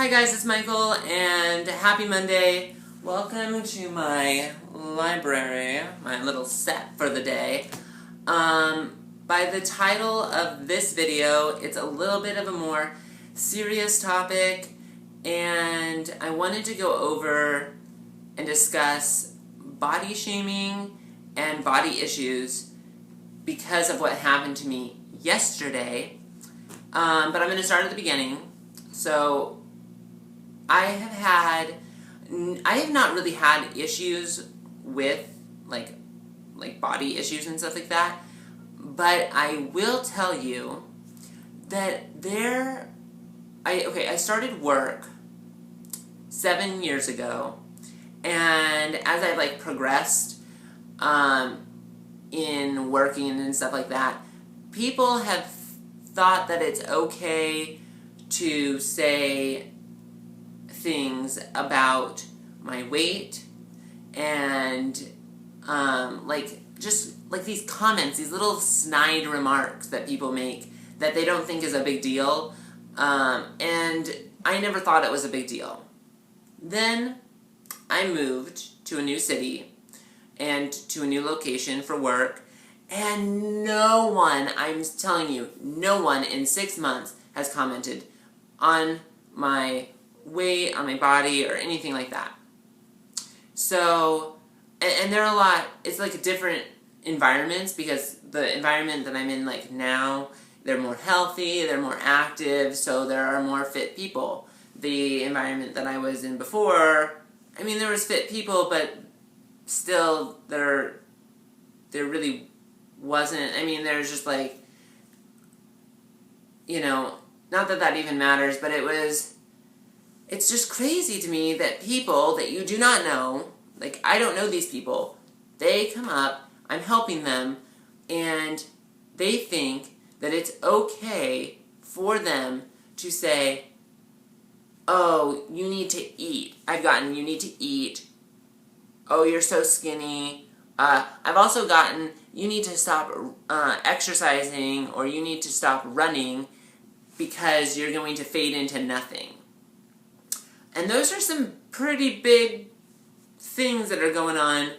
Hi guys, it's Michael, and happy Monday. Welcome to my library, my little set for the day. By the title of this video, it's a little bit of a more serious topic, and I wanted to go over and discuss body shaming and body issues because of what happened to me yesterday. But I'm going to start at the beginning. So, I have not really had issues with, like body issues and stuff like that, but I will tell you that I started work 7 years ago, and as I, progressed, in working and stuff like that, people have thought that it's okay to say things about my weight and just these comments, these little snide remarks that people make that they don't think is a big deal, and I never thought it was a big deal. Then I moved to a new city and to a new location for work, and no one, I'm telling you, no one in 6 months has commented on my weight, on my body, or anything like that. So, and there are a lot, it's different environments, because the environment that I'm in now, they're more healthy, they're more active, so there are more fit people. The environment that I was in before, there was fit people, but still, there really wasn't, there's just not that that even matters, but it's just crazy to me that people that you do not know, I don't know these people, they come up, I'm helping them, and they think that it's okay for them to say, oh, you need to eat. You need to eat. Oh, you're so skinny. I've also gotten, you need to stop exercising, or you need to stop running because you're going to fade into nothing. And those are some pretty big things that are going on,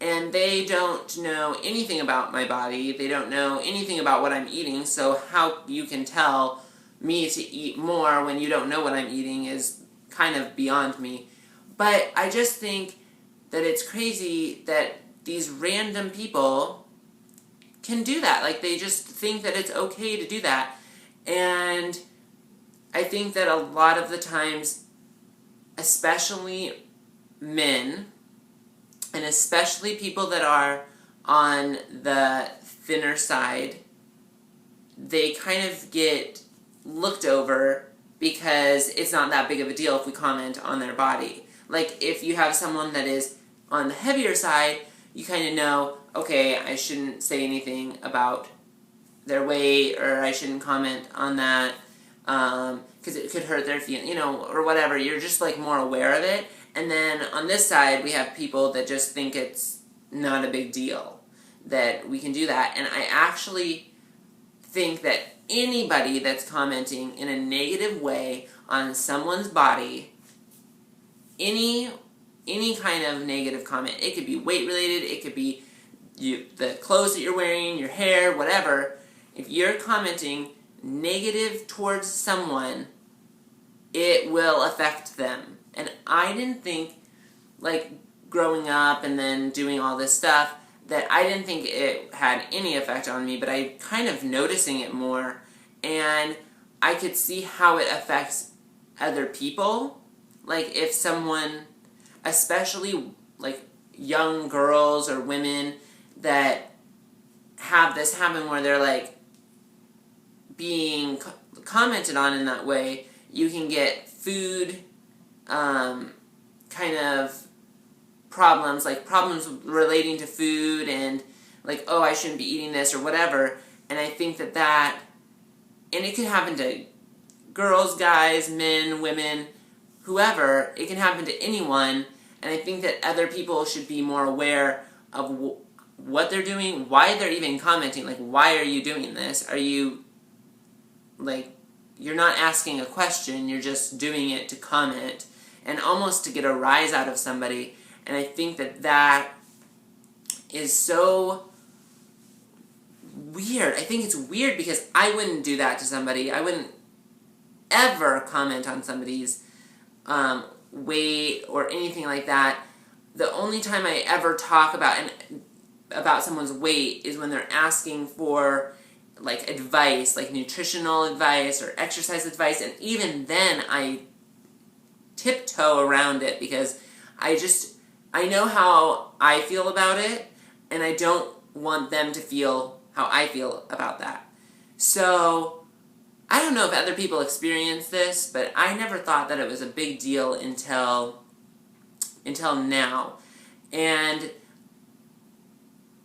and they don't know anything about my body. They don't know anything about what I'm eating, so how you can tell me to eat more when you don't know what I'm eating is kind of beyond me. But I just think that it's crazy that these random people can do that. They just think that it's okay to do that. And I think that a lot of the times, especially men, and especially people that are on the thinner side, they kind of get looked over because it's not that big of a deal if we comment on their body. If you have someone that is on the heavier side, you kind of know, okay, I shouldn't say anything about their weight, or I shouldn't comment on that, because it could hurt their feelings, or whatever. You're just, more aware of it. And then on this side, we have people that just think it's not a big deal that we can do that. And I actually think that anybody that's commenting in a negative way on someone's body, any kind of negative comment, it could be weight related, it could be the clothes that you're wearing, your hair, whatever. If you're commenting negative towards someone, it will affect them. And I didn't think, growing up and then doing all this stuff, that I didn't think it had any effect on me, but I'm kind of noticing it more, and I could see how it affects other people. If someone, especially, young girls or women that have this happen where they're, being commented on in that way, you can get food, kind of problems, problems relating to food, and, oh, I shouldn't be eating this, or whatever, and I think that, and it can happen to girls, guys, men, women, whoever, it can happen to anyone, and I think that other people should be more aware of what they're doing, why they're even commenting, why are you doing this? Are you, you're not asking a question, you're just doing it to comment and almost to get a rise out of somebody. And I think that is so weird. I think it's weird because I wouldn't do that to somebody. I wouldn't ever comment on somebody's weight or anything like that. The only time I ever talk about someone's weight is when they're asking for like advice, like nutritional advice or exercise advice, and even then I tiptoe around it because I know how I feel about it, and I don't want them to feel how I feel about that. So I don't know if other people experience this, but I never thought that it was a big deal until now. And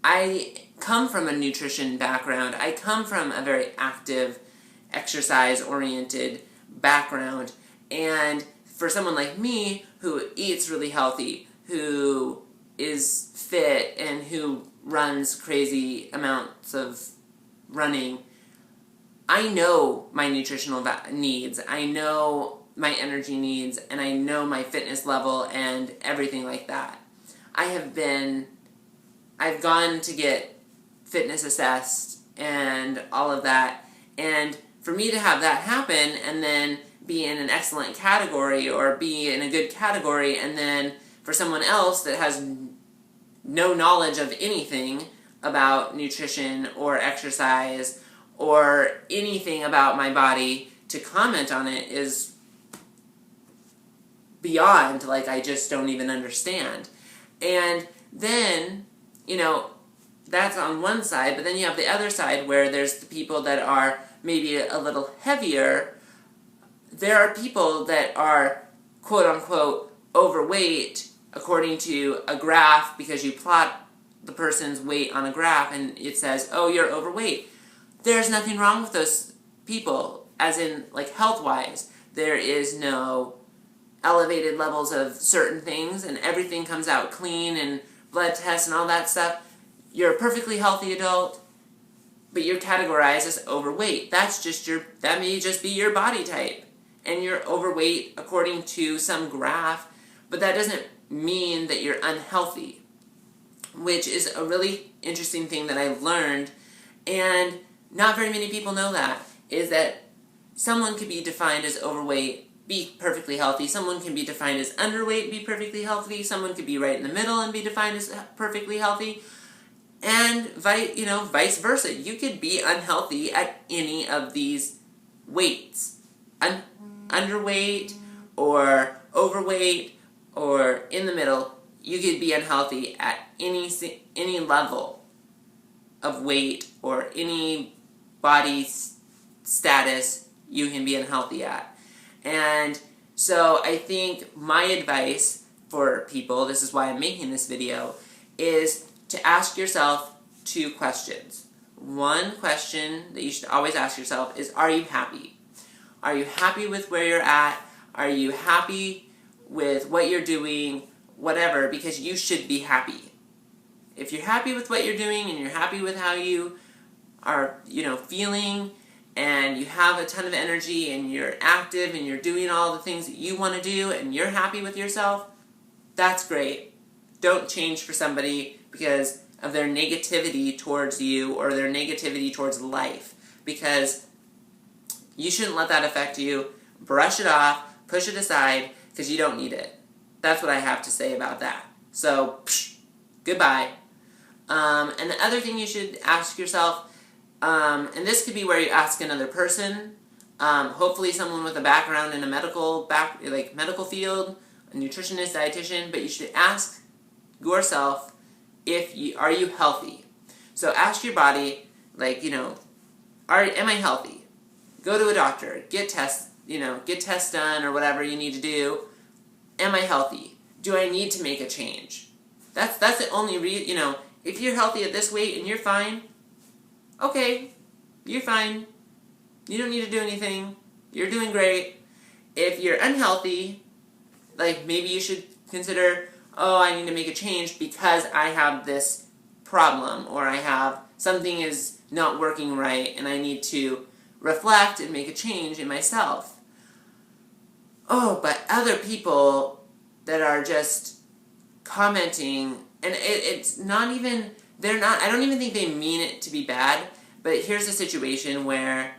I come from a nutrition background. I come from a very active, exercise-oriented background. And for someone like me who eats really healthy, who is fit, and who runs crazy amounts of running, I know my nutritional needs, I know my energy needs, and I know my fitness level and everything like that. I've gone to get fitness assessed and all of that, and for me to have that happen and then be in an excellent category or be in a good category, and then for someone else that has no knowledge of anything about nutrition or exercise or anything about my body to comment on it is beyond, like, I just don't even understand. And then, that's on one side, but then you have the other side where there's the people that are maybe a little heavier. There are people that are, quote-unquote, overweight according to a graph, because you plot the person's weight on a graph and it says, oh, you're overweight. There's nothing wrong with those people, as in, like, health-wise. There is no elevated levels of certain things, and everything comes out clean, and blood tests and all that stuff. You're a perfectly healthy adult, but you're categorized as overweight. That may just be your body type, and you're overweight according to some graph, but that doesn't mean that you're unhealthy, which is a really interesting thing that I've learned, and not very many people know that, is that someone could be defined as overweight, be perfectly healthy. Someone can be defined as underweight, be perfectly healthy. Someone could be right in the middle and be defined as perfectly healthy. And vice versa. You could be unhealthy at any of these weights. Underweight or overweight or in the middle. You could be unhealthy at any level of weight or any body status you can be unhealthy at. And so I think my advice for people, this is why I'm making this video, is to ask yourself 2 questions. One question that you should always ask yourself is, are you happy? Are you happy with where you're at? Are you happy with what you're doing? Whatever, because you should be happy. If you're happy with what you're doing and you're happy with how you are, feeling, and you have a ton of energy and you're active and you're doing all the things that you want to do and you're happy with yourself, that's great. Don't change for somebody because of their negativity towards you or their negativity towards life, because you shouldn't let that affect you. Brush it off, push it aside, because you don't need it. That's what I have to say about that. So, goodbye. And the other thing you should ask yourself, and this could be where you ask another person, hopefully someone with a background in a medical field, a nutritionist, dietitian, but you should ask yourself, are you healthy? So ask your body, am I healthy? Go to a doctor, get tests done or whatever you need to do. Am I healthy? Do I need to make a change? That's the only if you're healthy at this weight and you're fine, okay, you're fine. You don't need to do anything. You're doing great. If you're unhealthy, maybe you should consider, I need to make a change because I have this problem, or something is not working right and I need to reflect and make a change in myself. Oh, but other people that are just commenting, and it's not even, I don't even think they mean it to be bad, but here's a situation where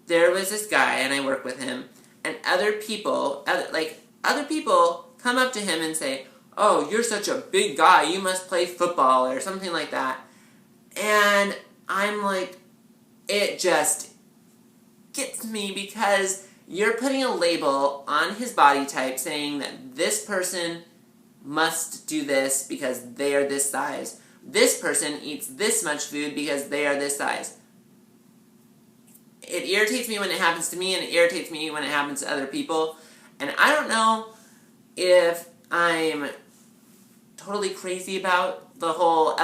there was this guy, and I work with him, and other people come up to him and say, oh, you're such a big guy, you must play football, or something like that. And I'm like, it just gets me, because you're putting a label on his body type saying that this person must do this because they are this size. This person eats this much food because they are this size. It irritates me when it happens to me, and it irritates me when it happens to other people. And I don't know if I'm totally crazy about the whole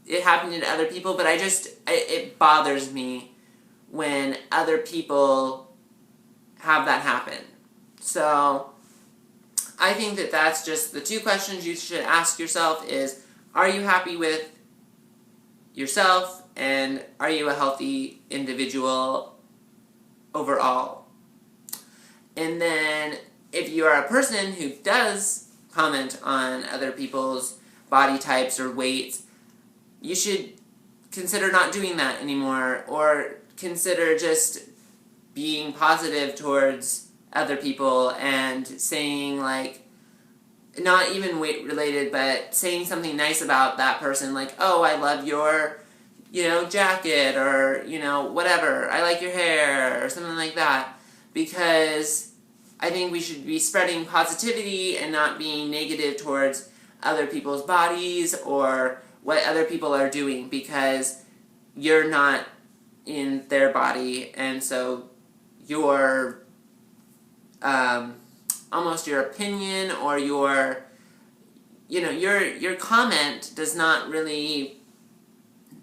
it happening to other people, but it bothers me when other people have that happen. So I think that that's just the two questions you should ask yourself is, are you happy with yourself, and are you a healthy individual overall? And then if you are a person who does comment on other people's body types or weights, you should consider not doing that anymore, or consider just being positive towards other people and saying, like, not even weight related, but saying something nice about that person, like, oh, I love your, jacket, or, whatever, I like your hair, or something like that, because I think we should be spreading positivity and not being negative towards other people's bodies or what other people are doing, because you're not in their body, and so your almost your opinion or your comment does not really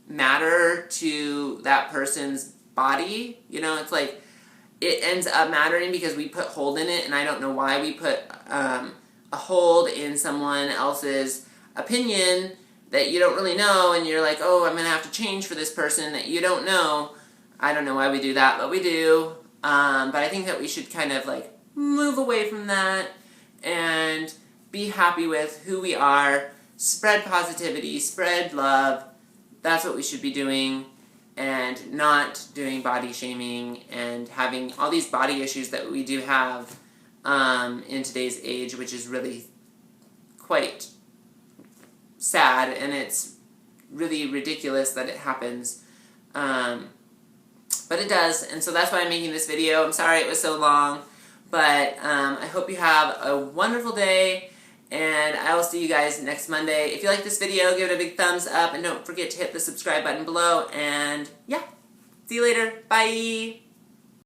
matter to that person's body. It's like it ends up mattering because we put hold in it, and I don't know why we put a hold in someone else's opinion that you don't really know, and you're like, oh, I'm going to have to change for this person that you don't know. I don't know why we do that, but we do. But I think that we should kind of like move away from that and be happy with who we are, spread positivity, spread love. That's what we should be doing, and not doing body shaming and having all these body issues that we do have in today's age, which is really quite sad, and it's really ridiculous that it happens. But it does, and so that's why I'm making this video. I'm sorry it was so long, but I hope you have a wonderful day, and I will see you guys next Monday. If you like this video, give it a big thumbs up, and don't forget to hit the subscribe button below, and yeah, see you later. Bye!